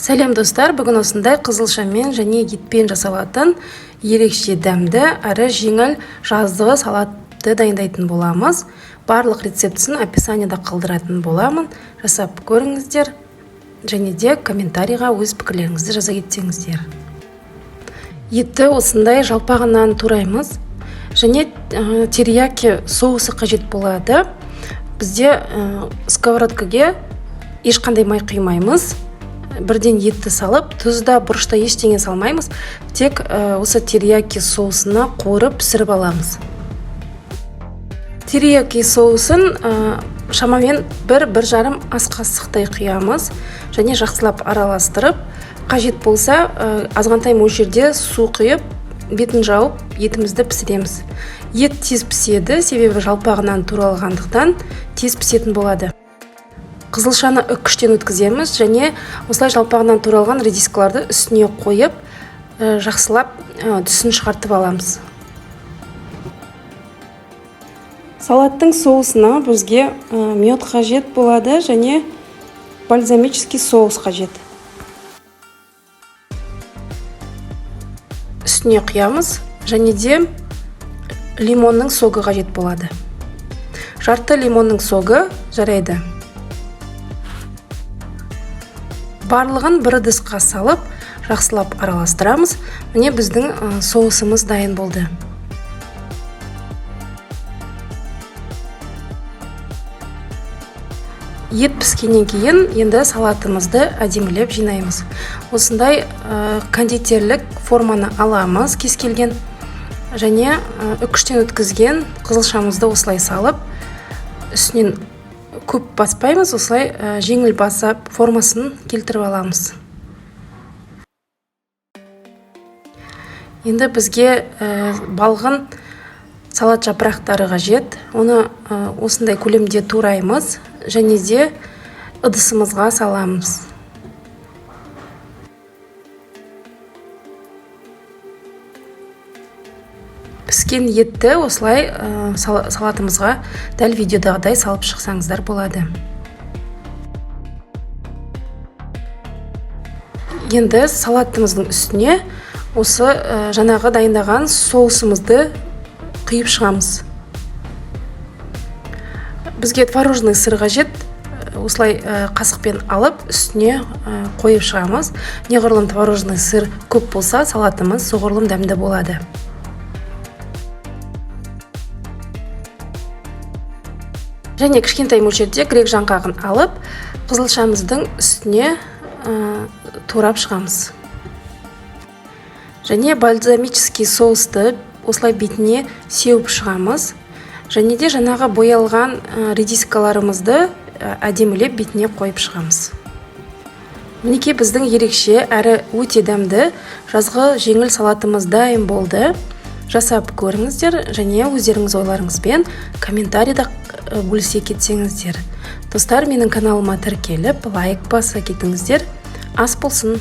Сәлем достар, бүгін осындай қызылшамен және етпен жасалатын ерекше дәмді әрі жеңіл жаздығы салатты дайындайтын боламыз. Барлық рецептісін описанияда қалдыратын боламын. Жасап көріңіздер және де комментарийға өз пікірлеріңізді жаза кетсеңіздер. Етті осындай жалпағынан тураймыз және терияки соусы қажет болады. Бізде сковородкаға ешқандай май құймаймыз. Бірден етті салып, тұзда, бұрышта ештеңе салмаймыз. Тек осы терияки соусына қорып пісіріп аламыз. Терияки соусын шамамен 1-1,5 ас қасықтай құямыз және жақсылап араластырып, қажет болса азғантай мөлшерде су құйып, бетін жауып, етімізді пісіреміз. Ет тез піседі, себебі жалпағынан туралғандықтан тез пісетін болады. Қызылшаны үккіштен өткіземіз және осылай жалпағынан туралған редискаларды үстіне қойып, жақсылап түсін шығартып аламыз. Салаттың соусына бізге мед қажет болады және бальзамический соус қажет. Үстіне құямыз және де лимонның согы қажет болады. Жарты лимонның согы жарайды. Барлығын бір ыдысқа салып, жақсылап араластырамыз. Міне біздің соусымыз дайын болды. Ет піскеннен кейін енді салатымызды әдемілеп жинаймыз. Осындай кондитерлік форманы аламыз кез келген және үккіштен өткізген қызылшамызды осылай салып, үстінен көп баспаймыз, осылай жеңіл басып формасын келтіріп аламыз. Енді бізге балғын салат жапырақтары қажет. Оны осындай көлемде тураймыз және де ыдысымызға саламыз. Піскен етті осылай салатымызға дәл видеодағыдай салып шықсаңыздар болады. Енді салатымыздың үстіне осы жаңағы дайындаған соусымызды құйып шығамыз. Бізге творожный сыр қажет. Осылай қасықпен алып, үстіне қойып шығамыз. Неғұрлым творожный сыр көп болса, салатымыз соғұрлым дәмді болады. Және кішкентай мөлшерде грек жаңғағын алып, қызылшамыздың үстіне турап шығамыз. Және бальзамический соусты осылай бетіне сеуіп шығамыз. Және де жаңағы боялған редискаларымызды әдемілеп бетіне қойып шығамыз. Мінекей біздің ерекше әрі өте дәмді жазғы жеңіл салатымыз дайын болды. Жасап көріңіздер және өздеріңіз ойларыңызбен комментарийда бөлісе кетсеңіздер. Достар, менің каналыма тіркеліп, лайк баса кетіңіздер. Ас болсын!